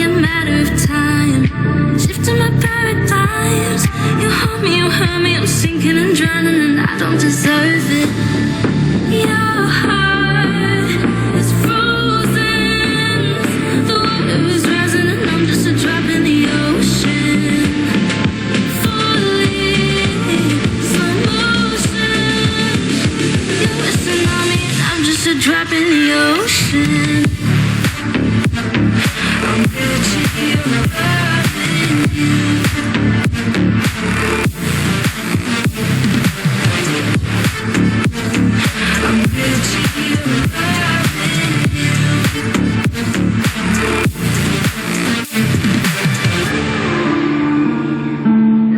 a matter of time. Shifting my paradigms. You hold me, you hurt me, I'm sinking and drowning, and I don't deserve it. Your heart is frozen. The water is rising, and I'm just a drop in the ocean. Falling, slow motion. You're whistling on me, and I'm just a drop in the ocean. I'm reaching you, loving you. I'm reaching you, loving you.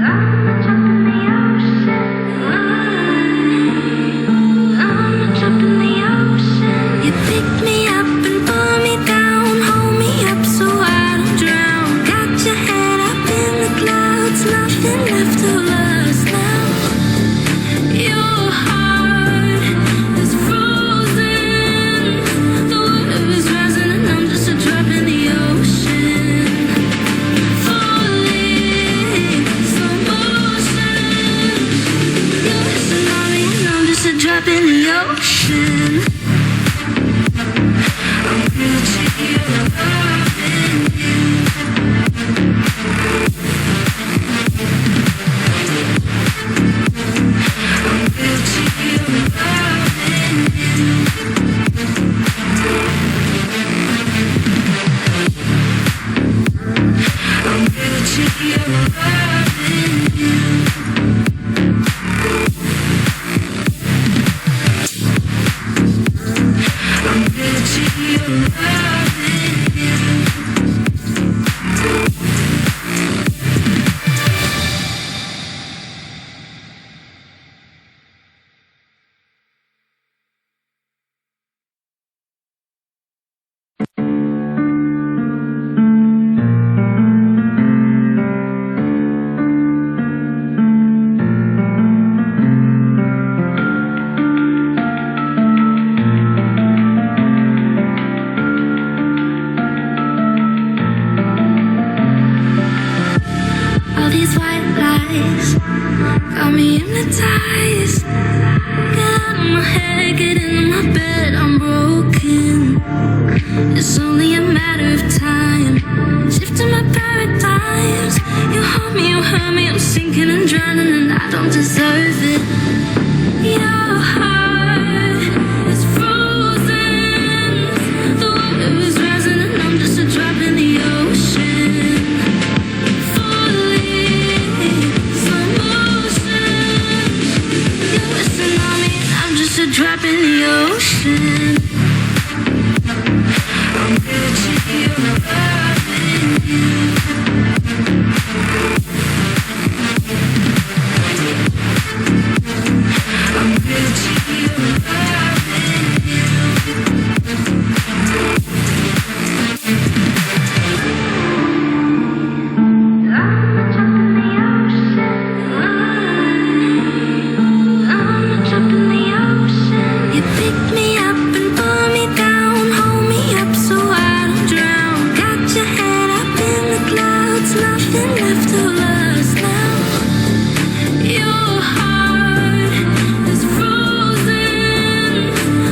I'm a drop in the ocean. I'm a drop in the ocean. You pick me up and pull me down, hold me up so I don't drown. Got your head up in the clouds, nothing left of us now. Your heart is frozen. The water is rising, and I'm just a drop in the ocean. Falling, slow motion. You're whistling on me, and I'm just a drop in the ocean. I'm reaching you, loving you. I'm reaching you, loving you. I'm reaching you, loving you. I'm reaching you, loving you. All these white lies got me hypnotized. Get out of my head, get into my bed, I'm broken. It's only a matter of time. Shifting my paradigms. You hold me, you hurt me, I'm sinking and drowning, and I don't deserve it. Your heart is frozen. The water is rising, and I'm just a drop in the ocean. Falling, slow motion. You're whistling on me, and I'm just a drop in the ocean. I'm reaching you, loving you. I'm reaching you, loving you. I'm a drop in the ocean. I'm a drop in the ocean. You pick me up and pull me down, hold me up so I don't drown. Got your head up in the clouds, nothing left of us now. Your heart is frozen.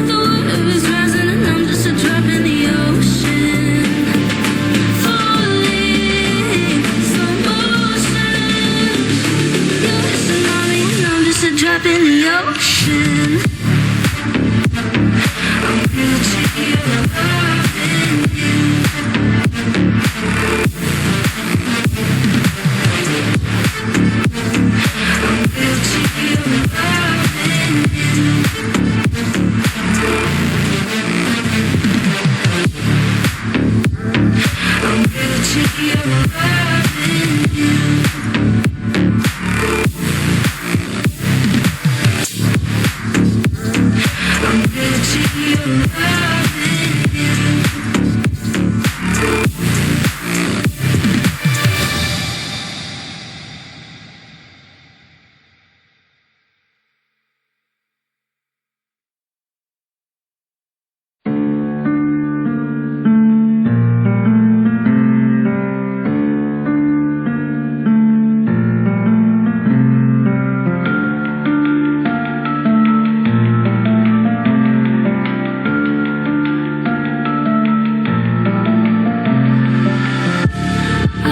The water is rising, and I'm just a drop in the ocean. Falling, slow motion. You're whistling on me, and I'm just a drop in the ocean. I'm reaching you, loving you. I'm reaching you, loving you. I'm reaching you, loving you. I'm reaching you, loving you.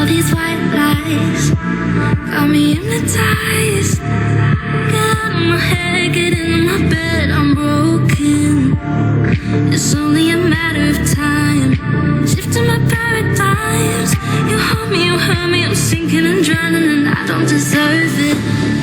all these white lies got me hypnotized. Get out of my head, get in my bed, I'm broken. It's only a matter of time. Shifting my paradigms. You hold me, you hurt me, I'm sinking and drowning, and I don't deserve it.